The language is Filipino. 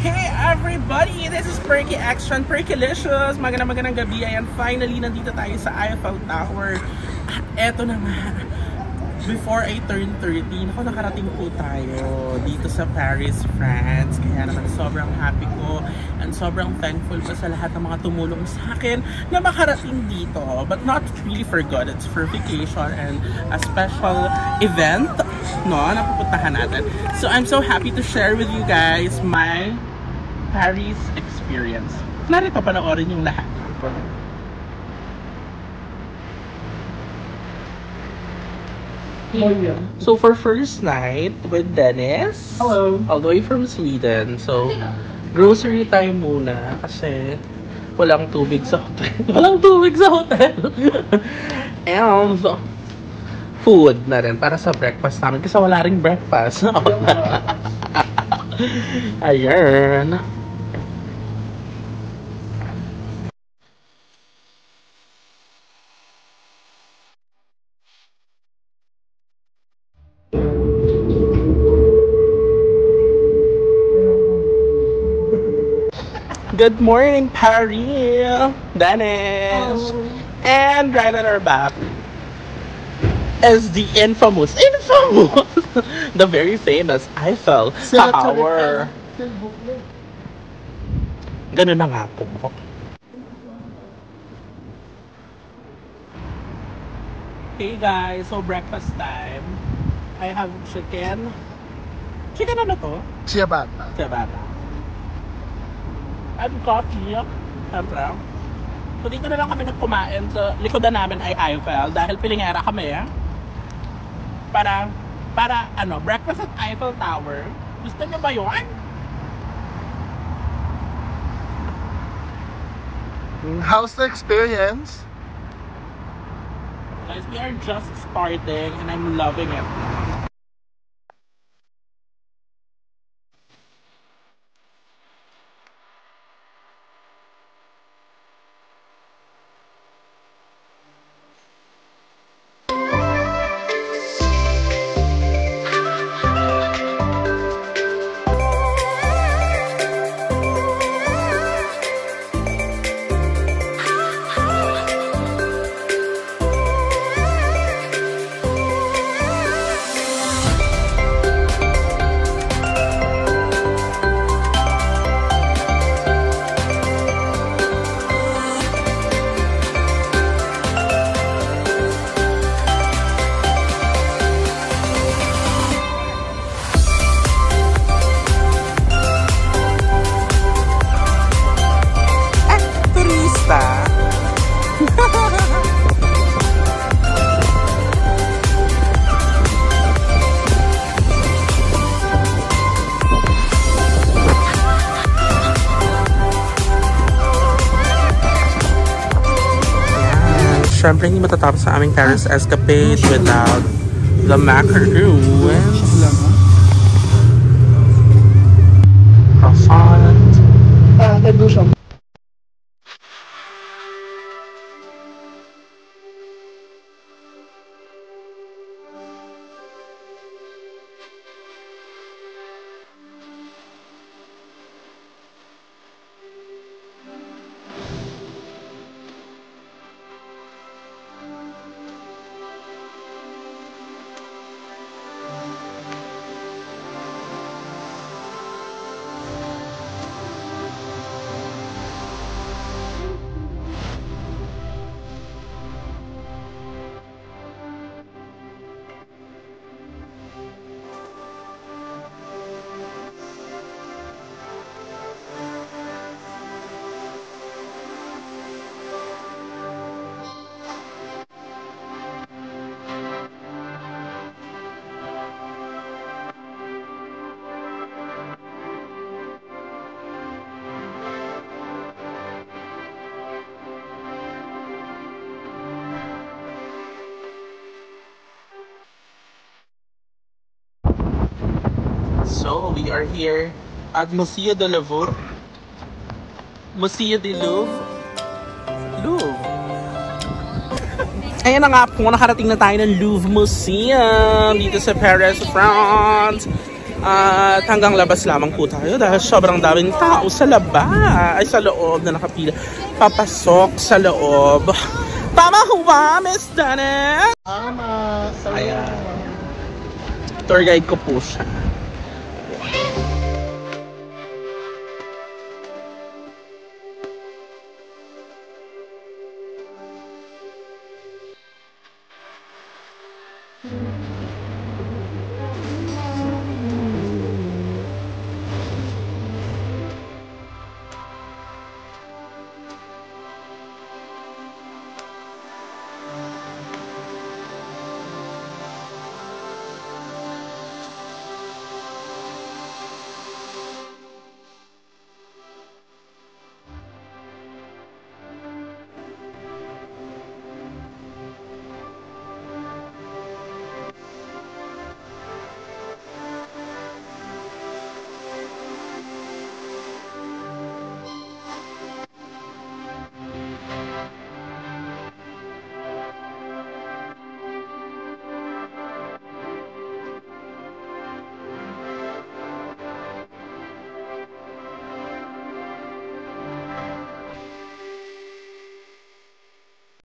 Hey everybody! This is Perky Extra and Perkylicious! Magandang gabi. Ayan, finally, nandito tayo sa Eiffel Tower. At eto na nga, before I turn 13, ako nakarating po tayo dito sa Paris, France. Kaya naman sobrang happy ko and sobrang thankful pa sa lahat ng mga tumulong sa akin na makarating dito. But not really for good, it's for vacation and a special event, no, na pupuntahan natin. So I'm so happy to share with you guys my Paris experience. Narito panoorin yung lahat. So for first night with Dennis, hello, all the way from Sweden. So grocery time muna kasi walang tubig sa hotel. Walang tubig sa hotel. And food na rin para sa breakfast namin kasi wala ring breakfast. Ayan. Good morning, Paris! Dennis! Hello. And right at our back is the infamous, the very famous Eiffel Tower. Ganun na nga po. Hey guys, so breakfast time. I have chicken. Chicken ano to? Ciabatta. Ciabatta. And coffee. Siyempre. So dito na lang kami nagkumain. So likodan namin ay Eiffel dahil pilingera kami. Para ano, breakfast at Eiffel Tower. Gusto niyo ba yun? How's the experience? Guys, we are just starting and I'm loving it. Siyempre, hindi matatapos sa aming Paris escapade without the macaroons. Croissant. Nagdusong. So, we are here at Musée de Louvre. Musée de Louvre. Ayan na nga po, nakarating na tayo ng Louvre Museum dito sa Paris, France. At hanggang labas lamang po tayo dahil sobrang daming tao sa labas, ay sa loob na nakapila. Papasok sa loob. Tama ho ba, Miss Danet? Tama. Ayan. Tour guide ko po siya.